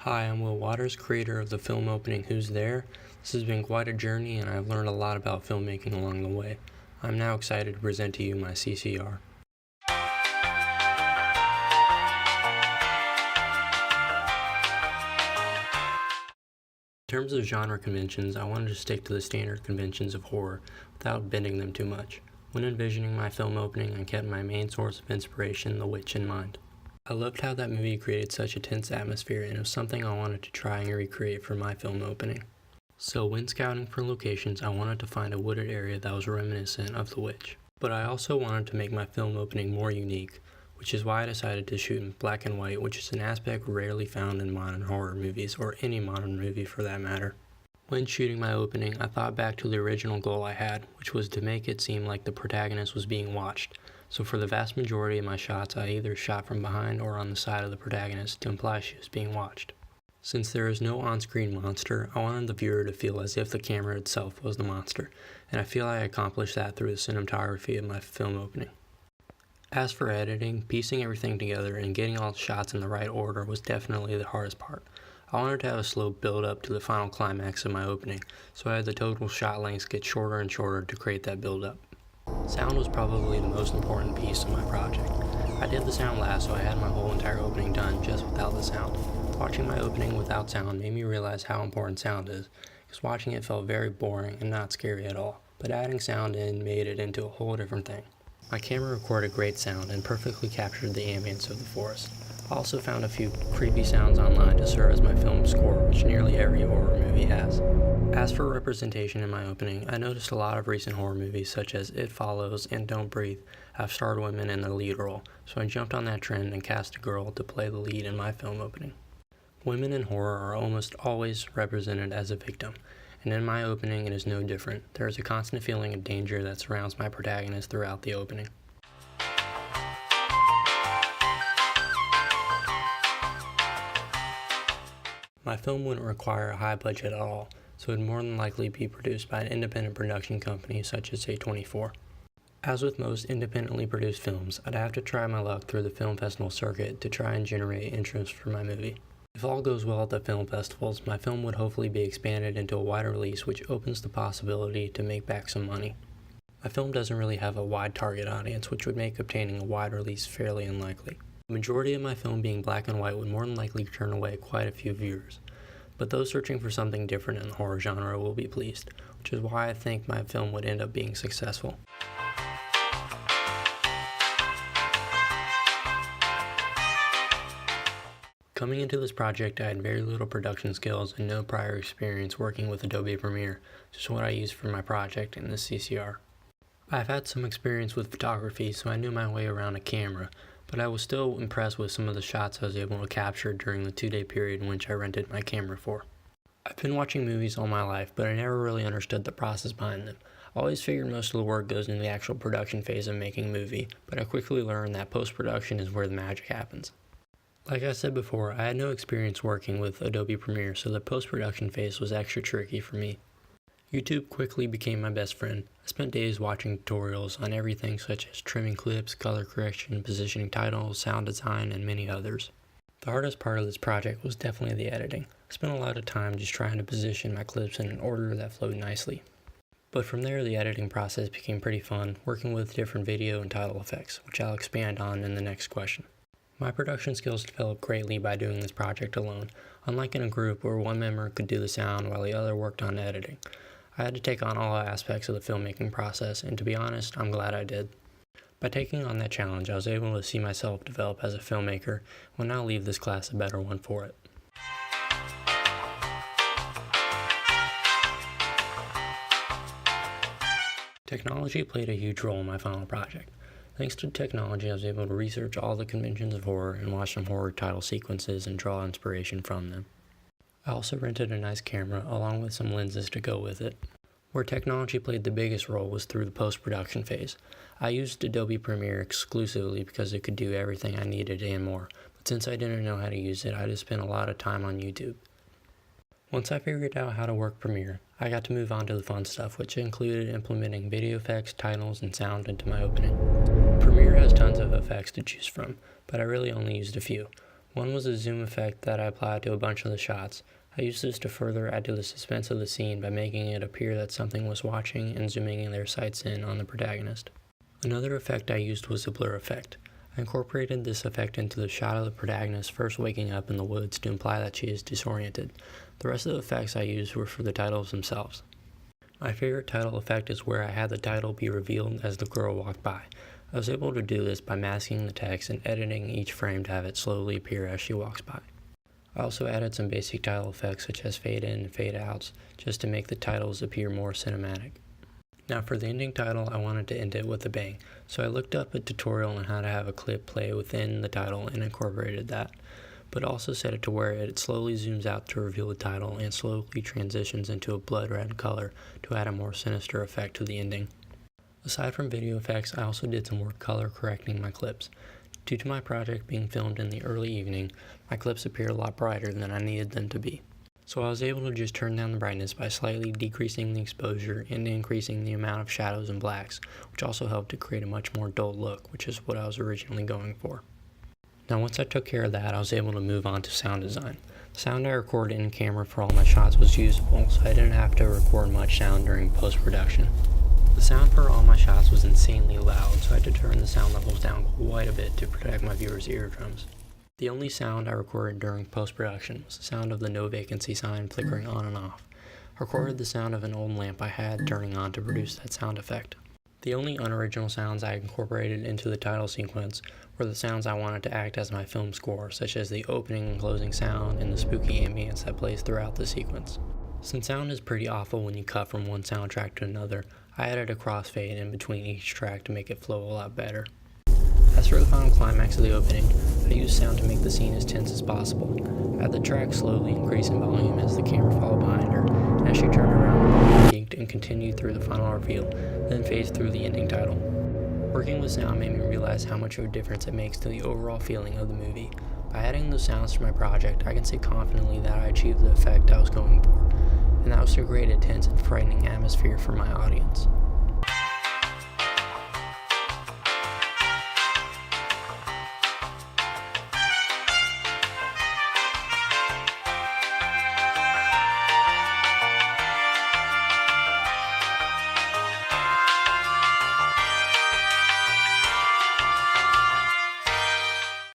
Hi, I'm Will Waters, creator of the film opening Who's There? This has been quite a journey and I've learned a lot about filmmaking along the way. I'm now excited to present to you my CCR. In terms of genre conventions, I wanted to stick to the standard conventions of horror without bending them too much. When envisioning my film opening, I kept my main source of inspiration, The Witch, in mind. I loved how that movie created such a tense atmosphere, and it was something I wanted to try and recreate for my film opening. So when scouting for locations, I wanted to find a wooded area that was reminiscent of The Witch. But I also wanted to make my film opening more unique, which is why I decided to shoot in black and white, which is an aspect rarely found in modern horror movies, or any modern movie for that matter. When shooting my opening, I thought back to the original goal I had, which was to make it seem like the protagonist was being watched. So for the vast majority of my shots, I either shot from behind or on the side of the protagonist to imply she was being watched. Since there is no on-screen monster, I wanted the viewer to feel as if the camera itself was the monster, and I feel I accomplished that through the cinematography of my film opening. As for editing, piecing everything together and getting all the shots in the right order was definitely the hardest part. I wanted to have a slow build up to the final climax of my opening, so I had the total shot lengths get shorter and shorter to create that build up. Sound was probably the most important piece of my project. I did the sound last, so I had my whole entire opening done just without the sound. Watching my opening without sound made me realize how important sound is, because watching it felt very boring and not scary at all, but adding sound in made it into a whole different thing. My camera recorded great sound and perfectly captured the ambience of the forest. I also found a few creepy sounds online to serve as my film score, which nearly every horror movie has. As for representation in my opening, I noticed a lot of recent horror movies such as It Follows and Don't Breathe have starred women in the lead role, so I jumped on that trend and cast a girl to play the lead in my film opening. Women in horror are almost always represented as a victim, and in my opening it is no different. There is a constant feeling of danger that surrounds my protagonist throughout the opening. My film wouldn't require a high budget at all, so it would more than likely be produced by an independent production company such as A24. As with most independently produced films, I'd have to try my luck through the film festival circuit to try and generate interest for my movie. If all goes well at the film festivals, my film would hopefully be expanded into a wider release, which opens the possibility to make back some money. My film doesn't really have a wide target audience, which would make obtaining a wide release fairly unlikely. The majority of my film being black and white would more than likely turn away quite a few viewers, but those searching for something different in the horror genre will be pleased, which is why I think my film would end up being successful. Coming into this project, I had very little production skills and no prior experience working with Adobe Premiere, just what I used for my project in the CCR. I've had some experience with photography, so I knew my way around a camera, but I was still impressed with some of the shots I was able to capture during the 2-day period in which I rented my camera for. I've been watching movies all my life, but I never really understood the process behind them. I always figured most of the work goes into the actual production phase of making a movie, but I quickly learned that post-production is where the magic happens. Like I said before, I had no experience working with Adobe Premiere, so the post-production phase was extra tricky for me. YouTube quickly became my best friend. I spent days watching tutorials on everything such as trimming clips, color correction, positioning titles, sound design, and many others. The hardest part of this project was definitely the editing. I spent a lot of time just trying to position my clips in an order that flowed nicely. But from there, the editing process became pretty fun, working with different video and title effects, which I'll expand on in the next question. My production skills developed greatly by doing this project alone, unlike in a group where one member could do the sound while the other worked on editing. I had to take on all aspects of the filmmaking process, and to be honest, I'm glad I did. By taking on that challenge, I was able to see myself develop as a filmmaker, and will now leave this class a better one for it. Technology played a huge role in my final project. Thanks to technology, I was able to research all the conventions of horror and watch some horror title sequences and draw inspiration from them. I also rented a nice camera along with some lenses to go with it. Where technology played the biggest role was through the post-production phase. I used Adobe Premiere exclusively because it could do everything I needed and more, but since I didn't know how to use it, I just spent a lot of time on YouTube. Once I figured out how to work Premiere, I got to move on to the fun stuff, which included implementing video effects, titles, and sound into my opening. Premiere has tons of effects to choose from, but I really only used a few. One was a zoom effect that I applied to a bunch of the shots. I used this to further add to the suspense of the scene by making it appear that something was watching and zooming in their sights in on the protagonist. Another effect I used was a blur effect. I incorporated this effect into the shot of the protagonist first waking up in the woods to imply that she is disoriented. The rest of the effects I used were for the titles themselves. My favorite title effect is where I had the title be revealed as the girl walked by. I was able to do this by masking the text and editing each frame to have it slowly appear as she walks by. I also added some basic title effects such as fade in and fade outs just to make the titles appear more cinematic. Now for the ending title, I wanted to end it with a bang, so I looked up a tutorial on how to have a clip play within the title and incorporated that, but also set it to where it slowly zooms out to reveal the title and slowly transitions into a blood red color to add a more sinister effect to the ending. Aside from video effects, I also did some work color correcting my clips. Due to my project being filmed in the early evening, my clips appear a lot brighter than I needed them to be. So I was able to just turn down the brightness by slightly decreasing the exposure and increasing the amount of shadows and blacks, which also helped to create a much more dull look, which is what I was originally going for. Now once I took care of that, I was able to move on to sound design. The sound I recorded in camera for all my shots was usable, so I didn't have to record much sound during post-production. The sound for all my shots was insanely loud, so I had to turn the sound levels down quite a bit to protect my viewers' eardrums. The only sound I recorded during post-production was the sound of the no vacancy sign flickering on and off. I recorded the sound of an old lamp I had turning on to produce that sound effect. The only unoriginal sounds I incorporated into the title sequence were the sounds I wanted to act as my film score, such as the opening and closing sound and the spooky ambience that plays throughout the sequence. Since sound is pretty awful when you cut from one soundtrack to another, I added a crossfade in between each track to make it flow a lot better. As for the final climax of the opening, I used sound to make the scene as tense as possible. I had the track slowly increase in volume as the camera followed behind her, and as she turned around, the volume peaked and continued through the final reveal, then fades through the ending title. Working with sound made me realize how much of a difference it makes to the overall feeling of the movie. By adding those sounds to my project, I can say confidently that I achieved the effect I was going for, and that was to create a tense and frightening atmosphere for my audience.